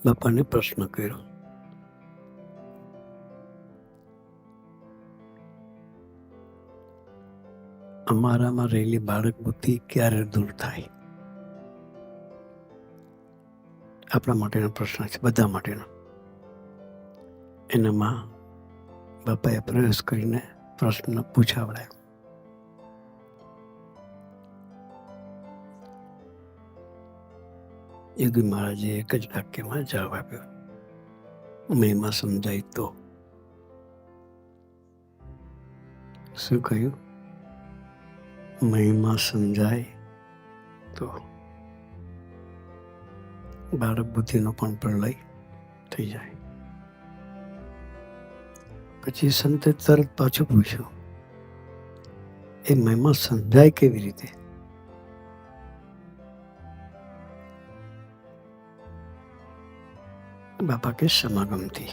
બાપાને પ્રશ્ન કર્યો, અમારામાં રહેલી બાળક બુદ્ધિ ક્યારે દૂર થાય? આપણા માટેનો પ્રશ્ન છે, બધા માટેનો. એનામાં બાપાએ પ્રયાસ કરીને પ્રશ્ન પૂછાવડાયો. યોગી મહારાજે એક જ વાક્યમાં જવાબ આપ્યો, મહિમા સમજાય તો. શું કહ્યું? મહિમા સમજાય તો. બાળક બુદ્ધિનો પણ પ્રલય થઈ જાય. પછી સંતે તરત પાછું પૂછ્યું, એ મહિમા સમજાય કેવી રીતે? બાપા કે સમાગમથી.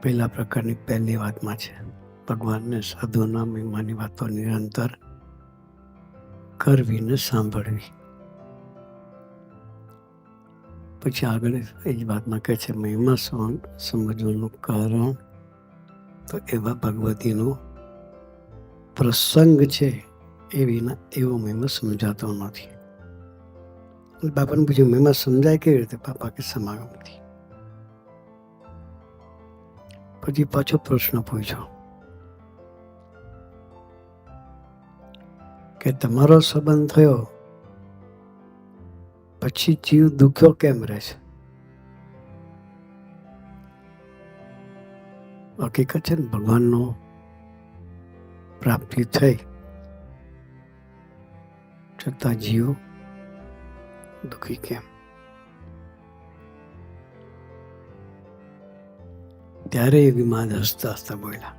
પહેલા પ્રકારની પહેલી વાતમાં છે, ભગવાનને સાધુના મહિમાની વાતો નિરંતર કરવી ને સાંભળવી. પછી આગળ એ જ વાતમાં કહે છે, મહિમા સમજવાનું કારણ તો એવા ભગવતીનો પ્રસંગ છે એ વિના એવો મહિમા સમજાતો નથી. બાપાને પૂછ્યું, મહિમા સમજાય કેવી રીતે? બાપા કે સમાગમથી. પછી પાછો પ્રશ્ન પૂછ્યો કે તમારો સંબંધ થયો પછી જીવ દુખ્યો કેમ રહે છે? હકીકત છે ને, ભગવાનનો પ્રાપ્તિ થઈ છતાં જીવ દુઃખી કેમ? ત્યારે એ વિમાન હસતા હસતા બોલ્યા,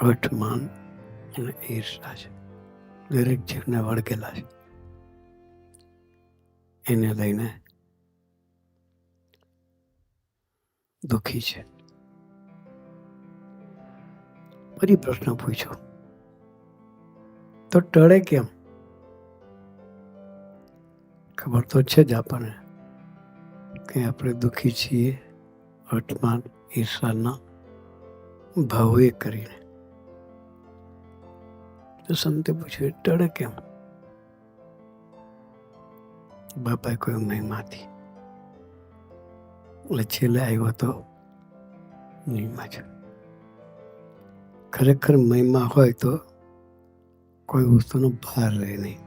હઠમાન અને ઈર્ષા છે, દરેક જીવને વળગેલા છે. એને લઈને દુઃખી છે. ફરી પ્રશ્ન પૂછ્યો, તો ટળે કેમ? ખબર તો છે જ આપણને કે આપણે દુઃખી છીએ હઠમાન ઈર્ષાના ભાવે કરીને. તો સંતે પૂછ્યું, ટળે કેમ? બાપાએ કહ્યું, મહિમાથી. એટલે છેલ્લે આવ્યો તો મહિમા છે. ખરેખર મહિમા હોય તો કોઈ વસ્તુનો ભાર રહે નહીં.